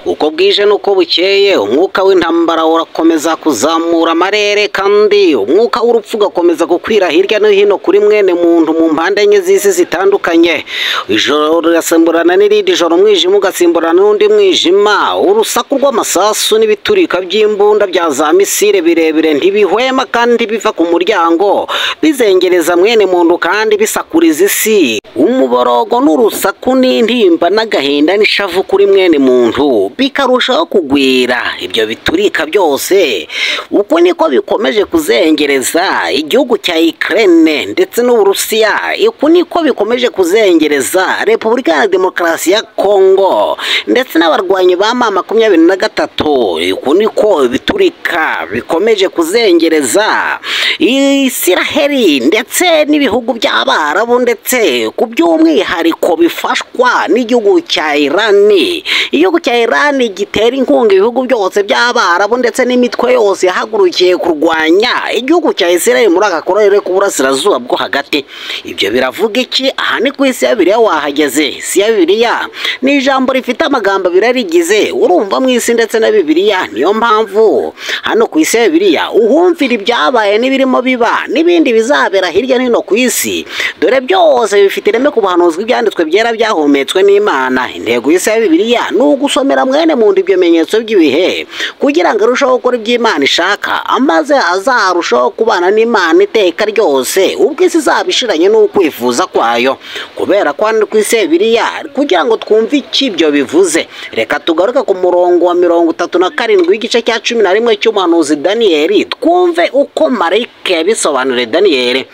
uko bwije nuko bukeye umwuka w'intambara urakomeza kuzamura amarere kandi umwuka w'urupfu ugakomeza gukwira hirya no hino kuri mwene muntu mu mpande enye z'isi zitandukanye. Ijoro rirasimburana n'irindi joro, umwijima ugasimburana n'undi mwijima. Urusaku rw'amasasu n'ibiturika by'imbunda bya za misile birebire ntibihwema kandi biva ku muryango bizengereza mwene muntu kandi bisakuriza isi. Umuborogo n'urusaku n'intimba n'agahinda n'ishavu kuri mwene muntu bikarushaho kugwira. Ibyo biturika byose uko niko bikomeje kuzengereza igihugu cya Ukraine ndetse n'Uburusiya. Uko niko bikomeje kuzengereza Repubulika ya Demokarasi ya Kongo ndetse n'abarwanyi ba M23. Uko niko biturika bikomeje kuzengereza Isiraheli ndetse n'ibihugu by'Abarabu ndetse ku by'umwihariko bifashwa n'igihugu cya Irani. Igihugu cya Irani gitera inkunga ibihugu byose by'Abarabu ndetse n'imitwe yose yahagurukiye kurwanya igihugu cya Isiraheli muri aka karere k'uburasirazuba bwo hagati. Ibyo biravuga iki? Aha ni ku isi ya Bibiliya wahageze. Isi ya Bibiliya ni ijambo rifite amagambo birarigize urumva mu isi ndetse na Bibiliya. Niyo mpamvu hano ku isi ya Bibiliya uhumvira ibyabaye n'ibirimo biba n'ibindi bizabera hirya no hino ku isi, dore byose bifite ireme ku buhanuzi bw'ibyanditswe byera byahumetswe n'Imana. Intego y'isi ya Bibiliya ni ugusomera mwene muntu ibyo bimenyetso by'ibihe kugira ngo arusheho gukora ibyo Imana ishaka, amaze azarushaho kubana n'Imana iteka ryose ubwo isi izaba ishiranye n'ukwifuza kwayo. Kubera ko hano ku isi ya Bibiliya kugira ngo twumve iki ibyo bivuze, reka tugaruke ku murongo wa 37 w'igice cya 11 cy'umuhanuzi Daniyeli twumve uko marayika yabisobanuriye Daniyeli.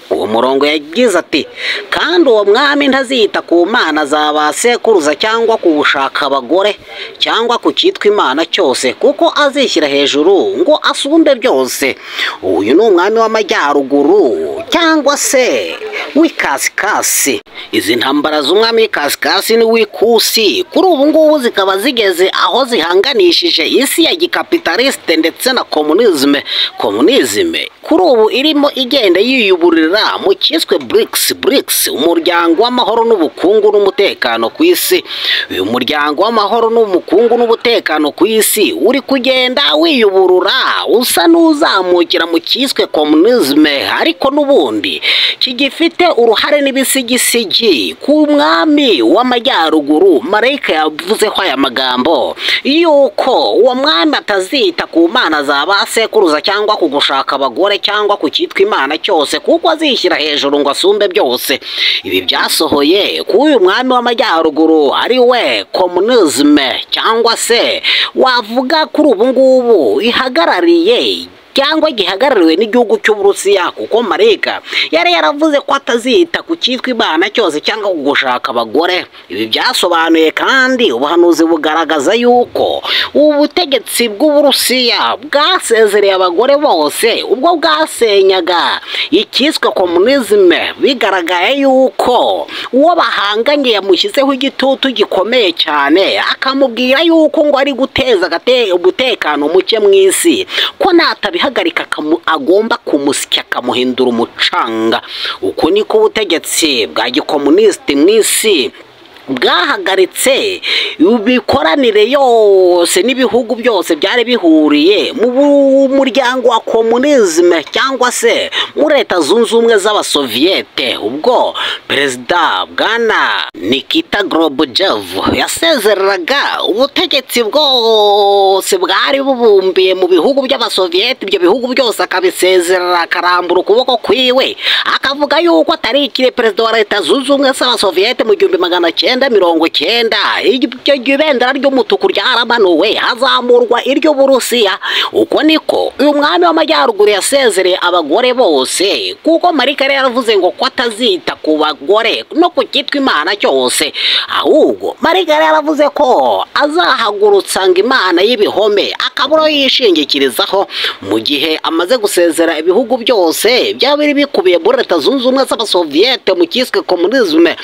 Uwo murongo yagize ati, kandi uwo mwami ntazita ku mana za ba sekuruza cyangwa ku gushaka abagore cyangwa ku cyitwa imana cyose, kuko azishyira hejuru ngo asumbe byose. Uyu ni umwami w'amajyaruguru cyangwa se w'ikasikasi. Izi ntambara z'umwami w'ikasikasi n'uw'ikusi kuri ubu ngubu zikaba zigeze aho zihanganishije isi ya gikapitaliste ndetse na komunizme kuri ubu irimo igenda yiyuburira mu cyiswe BRICS, umuryango w'amahoro n'ubukungu n'umutekano ku isi. Uyu muryango w'amahoro n'ubukungu n'umutekano ku isi uri kugenda wiyuburura usa n'uzamukira mu cyiswe komunizme, ariko n'ubundi kigifite uruhare n'ibisigisigi ku mwami w'amajyaruguru. Marayika yavuzeho aya magambo yuko uwo mwami atazita ku mana za ba sekuruza cyangwa ku gushaka abagore cyangwa ku cyitwa imana cyose, kuko azishyira hejuru ngo asumbe byose. Ibi byasohoye ku uyu mwami w'amajyaruguru ari we komunizme, cyangwa se wavuga kuri ubu ngubu ihagarariye cyangwa gihagarariwe n'igihugu cy'Uburusiya, kuko marayika yari yaravuze ko atazita ku cyitwa imana cyose cyangwa ku gushaka abagore. Ibi byasobanuye kandi ubuhanuzi bugaragaza yuko ubutegetsi bw'Uburusiya bwasezereye abagore bose ubwo bwasenyaga icyiswe komunizme, bigaragaye yuko uwo bahanganye yamushyizeho igitutu gikomeye cyane, akamubwira yuko ngo ari guteza umutekano muke mu isi, ko natabihagarika agomba kumusya akamuhindura umucanga. Uko niko ubutegetsi bwa gikomunisiti mu isi bwahagaritse imikoranire yose n'ibihugu byose byari bihuriye mu muryango wa komunizme cyangwa se muri Leta Zunze Ubumwe z'Abasoviyete. Ubwo perezida bwana Nikita Gorbachev yasezeraga ubutegetsi bwose bwari bubumbiye mu bihugu by'Abasoviyete, ibyo bihugu byose akabisezerera, akarambura ukuboko kwiwe akavuga yuko atari ikiri perezida wa Leta Zunze Ubumwe z'Abasoviyete mu 1990. Iryo ibendera ry'umutuku ryaramanuwe hazamurwa iryo Burusiya. Uko niko uyu mwami w'amajyaruguru yasezereye abagore bose, kuko marayika yari yaravuze ngo ko atazita ku bagore no ku cyitwa imana cyose, ahubwo marayika yari yaravuze ko azahagurutsa ngo imana y'ibihome akaburo yishingikirizaho. Mu gihe amaze gusezera ibihugu byose byaba biri bikubiye muri Leta Zunze Ubumwe z'Abasoviyete mu cyiswe komunizme,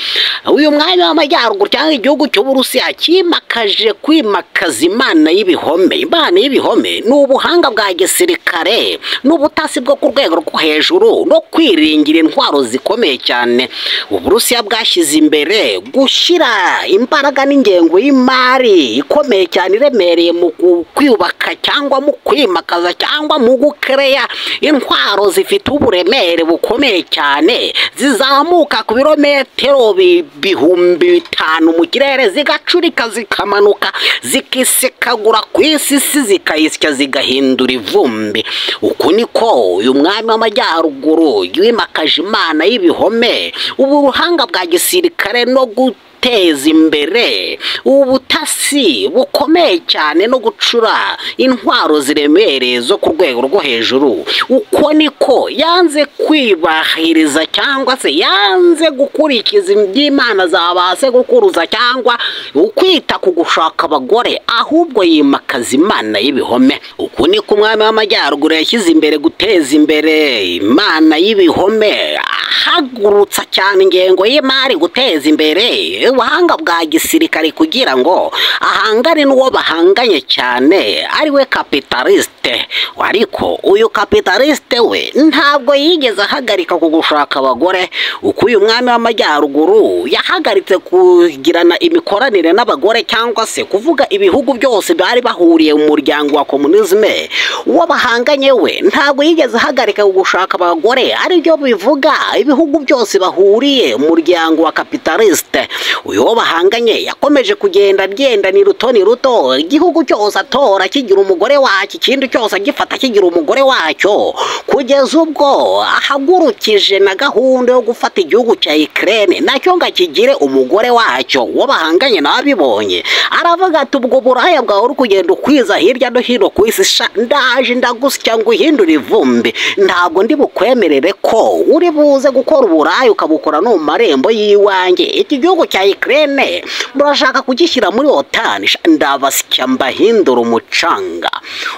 uyu mwami w'amajyaruguru y'Amajyaruguru cyangwa igihugu cy'Uburusiya kimakaje kwimakaza imana y'ibihome. Imana y'ibihome ni ubuhanga bwa gisirikare n'ubutasi bwo ku rwego rwo hejuru no kwiringira intwaro zikomeye cyane. Uburusiya bwashyize imbere gushyira imbaraga n'ingengo y'imari ikomeye cyane iremereye mu kwiyubaka cyangwa mu kwimakaza cyangwa mu gukereya intwaro zifite uburemere bukomeye cyane zizamuka ku birometero bihumbi 5 mu kirere zigacurika zikamanuka zikisekagura ku isi zikayisya zigahindura ivumbi. Uku niko uyu mwami w'Amajyaruguru yimakaje imana y'ibihome, ubu buhanga bwa gisirikare no guteza imbere ubutasi bukomeye cyane no gucura intwaro ziremereye zo ku rwego rwo hejuru. Uko niko yanze kwibahiriza cyangwa se yanze gukurikiza iby'imana zabase gukuruza cyangwa ukwita ku gushaka abagore, ahubwo yimakaza imana y'ibihome. Uku niko umwami w'Amajyaruguru yashyize imbere guteza imbere imana y'ibihome, ahagurutsa cyane ingengo y'imari guteza imbere ubuhanga bwa gisirikare kugira ngo ahangane n'uwo bahanganye cyane ari we kapitaliste. Ariko uyu kapitaliste we ntabwo yigeze ahagarika ku gushaka abagore. Uko uyu mwami w'Amajyaruguru yahagaritse kugirana imikoranire n'abagore cyangwa se kuvuga ibihugu byose bari bahuriye mu muryango wa komunisme, uwo bahanganye we ntabwo yigeze ahagarika ku gushaka abagore ari byo bivuga ibihugu byose bahuriye mu muryango wa kapitaliste. Uyu wo bahanganye yakomeje kugenda ni ruto, igihugu cyose atora kigira umugore wacyo, ikindi cyose agifata kigira umugore wacyo, kugeza ubwo ahagurukije na gahunda yo gufata igihugu cya Ukraine nacyo ngakigire umugore wacyo. Uwo bahanganye nabibonye aravuga ati ubwo buraya bwawe uri kugenda ukwiza hirya no hino ku isi, ndaje ndagusya ngo uhindure ivumbi, ntabwo ndi bukwemerere ko uri buze gukora uburaya ukabukora no mu marembo y'iwanjye. Iki gihugu cya Ukraine murashaka kugishyira muri OTAN, ndabasya mbahindura umucanga.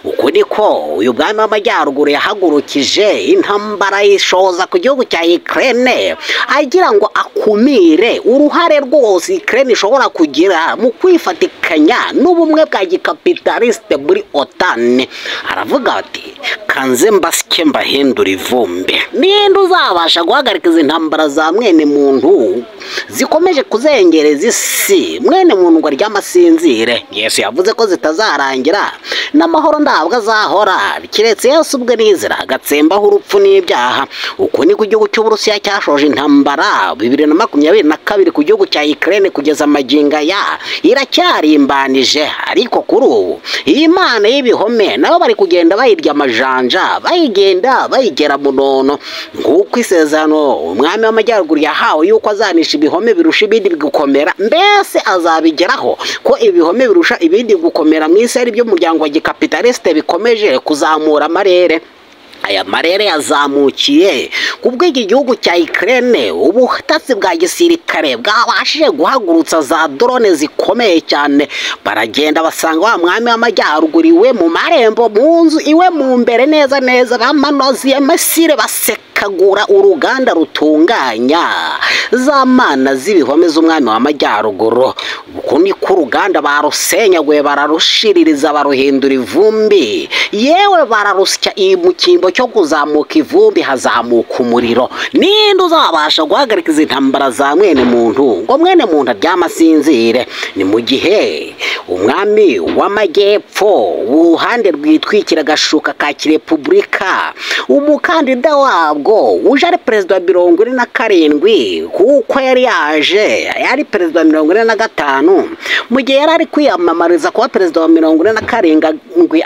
Uko niko uyu mwami w'Amajyaruguru yahagurukije intambara yishoza ku gihugu cya Ukraine agira ngo akumire uruhare rwose Ukraine ishobora kugira mu kwifatikanya n'ubumwe bwa gikapitaliste muri OTAN. Aravuga ati kanze mbasye mbahindura ivumbi. Ninde uzabasha guhagarika izi ntambara za mwene muntu zikomeje kuzengereza isi? Mwene muntu ngo aryamasinzire. Yesu yavuze ko zitazarangira n'amahoro ntabwo azahora kiretse Yesu ubwe nizera agatsembaho urupfu n'ibyaha. Uko ni ku gihugu cy'Uburusiya cyashoje intambara 2022 ku gihugu cya Ukraine kugeza amaginga ya iracyarimbanije. Ariko kuri ubu iyi mana y'ibihome nayo bari kugenda bayirya amajanja, bayigenda bayigera munono, nguko isezerano umwami w'Amajyaruguru yahawe yuko azanisha ibihome birusha ibindi gukomera. Mbese azabigeraho ko ibihome birusha ibindi gukomera mu isi ari byo muryango wa gikapitaliste bikomeje kuzamura amarere. Aya marere yazamukiye kubwo iki gihugu cya Ukraine ubutasi bwa gisirikare bwabashije guhagurutsa za drone zikomeye cyane. Baragenda basanga wa mwami w'Amajyaruguru iwe mu marembo, mu nzu iwe mu mbere neza bamanoziye mesire basekagura uruganda rutunganya za mana z'ibihome z'umwami w'Amajyaruguru. Uko ni ku ruganda barusenyaguye bararushiririza baruhindura ivumbi, yewe bararusya mu kimbo cyo kuzamuka ivumbi hazamuka umuriro. Ninde uzabasha guhagarika izi ntambara za mwene muntu ngo mwene muntu aryamasinzire? Ni mu gihe umwami w'Amajyepfo uruhande rwitwikira agashuka ka kirepubulika, umukandida wabwo uje ari perezida wa 47 kuko yari yaje yari perezida wa 45 mu gihe yari ari kwiyamamariza kuba perezida wa 47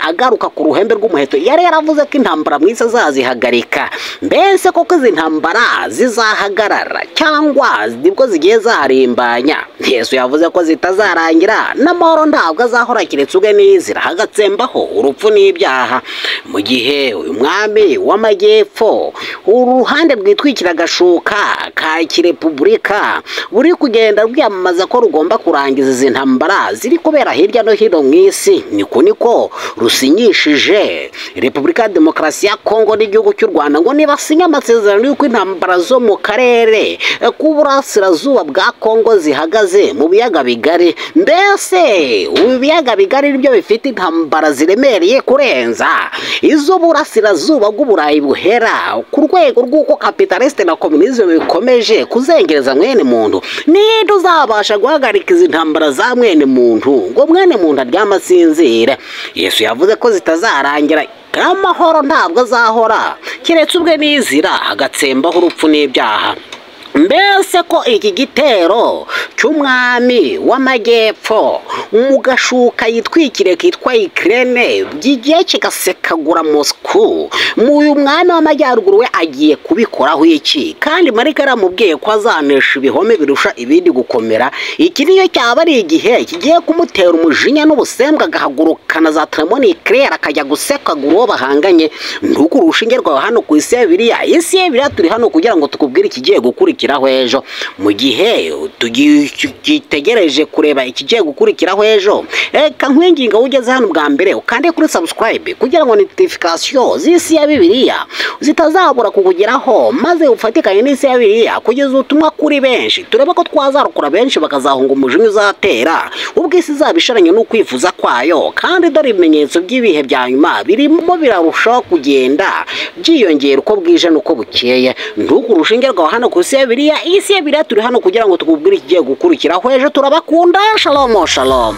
agaruka ku ruhembe rw'umuheto, yari yaravuze ko intambara mwise zazihagarika. Mbese koko izi ntambara zizahagarara cyangwa nibwo zigiye zarimbanya? Yesu yavuze ko zitazarangira n'amahoro ntabwo azahora kiretse ubwe nizira hagatsembaho urupfu n'ibyaha. Mu gihe uyu mwami w'Amajyepfo uruhande rwitwikira agashuka ka kirepubulika buri kugenda rwiyamamaza ko rugomba kurangiza izi ntambara ziri kubera hirya no hino mu isi, niko rusinyishije Repubulika ya Demokarasi ya Kongo n'igihugu cy'u Rwanda ngo nibasinya amasezerano y'uko intambara zo mu karere k'uburasirazuba bwa Kongo zihagaze mu biyaga bigari. Mbese ibiyaga bigari nibyo bifite intambara ziremereye kurenza iz'uburasirazuba bw'Uburayi buhera, ku rwego rw'uko kapitaliste na komunisme bikomeje kuzengereza mwene muntu. Ninde uzabasha guhagarika izi ntambara za mwene muntu ngo mwene muntu aryama asinzire? Yesu yavuze ko zitazarangira, amahoro ntabwo azahora keretse ubwe nizira hagatsembaho urupfu n'ibyaha. Mbese ko iki gitero cy'umwami w'amajyepfo mu gashuka yitwikire kitwa Ukraine gigiye kigasekagura Moscow, mu uyu mwami w'amajyaruguru we agiye kubikoraho iki? Kandi Marika yaramubwiye ko azanesha ibihome birusha ibindi gukomera. Iki niyo cyaba ari igihe kigiye kumutera umujinya n'ubusembwa, agahagurukana za thermonucleaire akajya gusekagura uwo bahanganye. Ntukure urushinge rwawe hano ku isi ya Bibiliya. Isi ya Bibiliya turi hano kugira ngo tukubwire ikigiye gukurikiraho ejo. Mu gihe tugitegereje kureba ikigiye gukurikiraho ejo, reka nkwinginga ugeze hano bwa mbere ukande kuri subscribe kugira ngo notification z'isi ya Bibiliya zitazabura kukugeraho, maze ufatikanye n'isi ya Bibiliya kugeza ubutumwa kuri benshi. Turebe ko twazarukura benshi bakazahunga umujinya uzatera ubwo isi izabisharanye no kwifuza kwayo. Kandi dore ibimenyetso by'ibihe bya nyuma birimo birarushaho kugenda byiyongera uko bwije n'uko bukeye. Ntukure urushinge rwawe hano ku isi ya Bibiliya. Isi ya Bibiliya turi hano kugira ngo tukubwire ikigiye gukurikiraho ejo. Turabakunda. Shalom shalom.